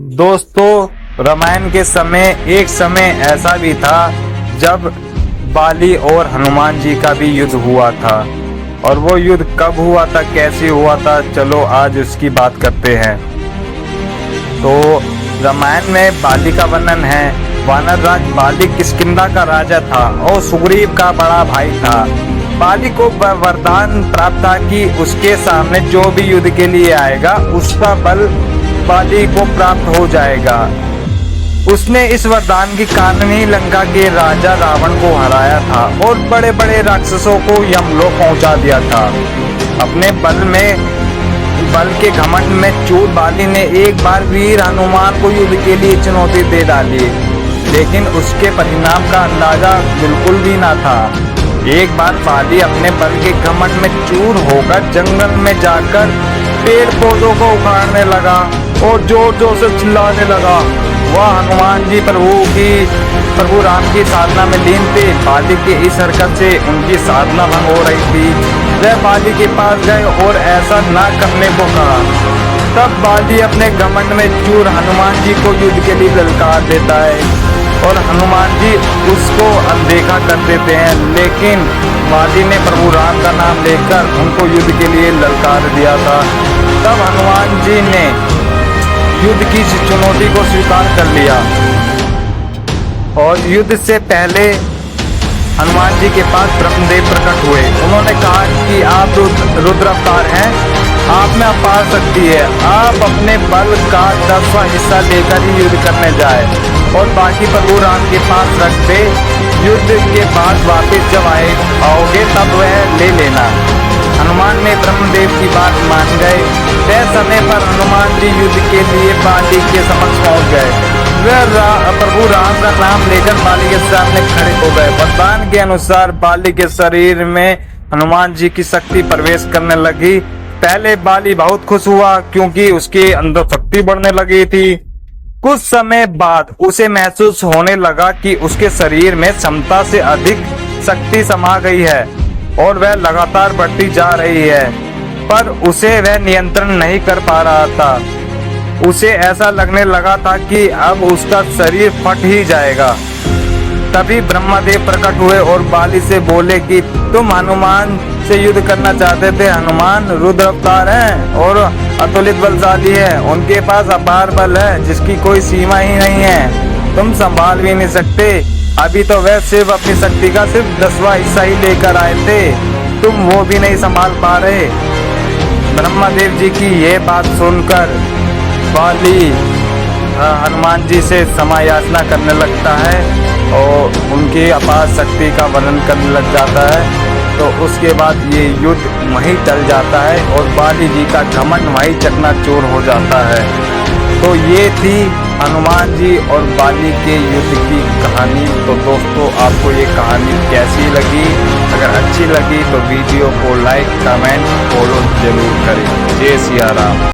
दोस्तों, रामायण के समय एक समय ऐसा भी था जब बाली और हनुमान जी का भी युद्ध हुआ था। और वो युद्ध कब हुआ था, कैसे हुआ था, चलो आज उसकी बात करते हैं। तो रामायण में बाली का वर्णन है। वानर राज बाली किष्किंधा का राजा था और सुग्रीव का बड़ा भाई था। बाली को वरदान प्राप्त था कि उसके सामने जो भी युद्ध के लिए आएगा उसका बल बाली को प्राप्त हो जाएगा। उसने इस वरदान के कारण ही लंका के राजा रावण को हराया था और बड़े बड़े राक्षसों को यमलोक पहुंचा दिया था। अपने बल के घमंड में चूर बाली ने एक बार वीर हनुमान को युद्ध के लिए चुनौती दे डाली, लेकिन उसके परिणाम का अंदाजा बिल्कुल भी ना था। एक बार बाली अपने बल के घमंड में चूर होकर जंगल में जाकर पेड़ पौधों को उखाड़ने लगा और जोर जोर से चिल्लाने लगा। वह हनुमान जी प्रभु राम की साधना में लीन थे। बाली के इस हरकत से उनकी साधना भंग हो रही थी। वह बाली के पास गए और ऐसा ना करने को कहा। तब बाली अपने घमंड में चूर हनुमान जी को युद्ध के लिए ललकार देता है और हनुमान जी उसको अनदेखा कर देते हैं, लेकिन बाली ने प्रभु राम का नाम लेकर उनको युद्ध के लिए ललकार दिया था। तब हनुमान जी ने युद्ध की चुनौती को स्वीकार कर लिया और युद्ध से पहले हनुमान जी के पास ब्रह्मदेव प्रकट हुए। उन्होंने कहा कि आप रुद्र अवतार हैं, आप में अपार शक्ति है, आप अपने बल का 10वां हिस्सा लेकर ही युद्ध करने जाए और बाकी प्रभु राम के पास रख दे। युद्ध के बाद वापस जब आओगे तब वह ले लेना। हनुमान ने ब्रह्मदेव की बात मान गए। तय समय पर हनुमान जी युद्ध के लिए बाली के समक्ष पहुंच गए। वह प्रभु राम का नाम लेकर बाली के सामने खड़े हो गए। वरदान के अनुसार बाली के शरीर में हनुमान जी की शक्ति प्रवेश करने लगी। पहले बाली बहुत खुश हुआ क्योंकि उसके अंदर शक्ति बढ़ने लगी थी। कुछ समय बाद उसे महसूस होने लगा कि उसके शरीर में क्षमता से अधिक शक्ति समा गई है और वह लगातार बढ़ती जा रही है, पर उसे वह नियंत्रण नहीं कर पा रहा था। उसे ऐसा लगने लगा था कि अब उसका शरीर फट ही जाएगा। तभी ब्रह्मदेव प्रकट हुए और बाली से बोले कि तुम हनुमान से युद्ध करना चाहते थे। हनुमान रुद्र अवतार हैं और अतुलित बलशाली है। उनके पास अपार बल है जिसकी कोई सीमा ही नहीं है। तुम संभाल भी नहीं सकते। अभी तो वह सिर्फ अपनी शक्ति का सिर्फ 10वां हिस्सा ही लेकर आए थे, तुम वो भी नहीं संभाल पा रहे। ब्रह्मदेव जी की ये बात सुनकर बाली हनुमान जी से क्षमा याचना करने लगता है और उनकी अपार शक्ति का वर्णन करने लग जाता है। तो उसके बाद ये युद्ध वहीं टल जाता है और बाली जी का घमंड वहीं चकनाचूर हो जाता है। तो ये थी हनुमान जी और बाली के युद्ध की कहानी। तो दोस्तों, आपको ये कहानी कैसी लगी? अगर अच्छी लगी तो वीडियो को लाइक, कमेंट, फॉलो जरूर करें। जय सिया राम।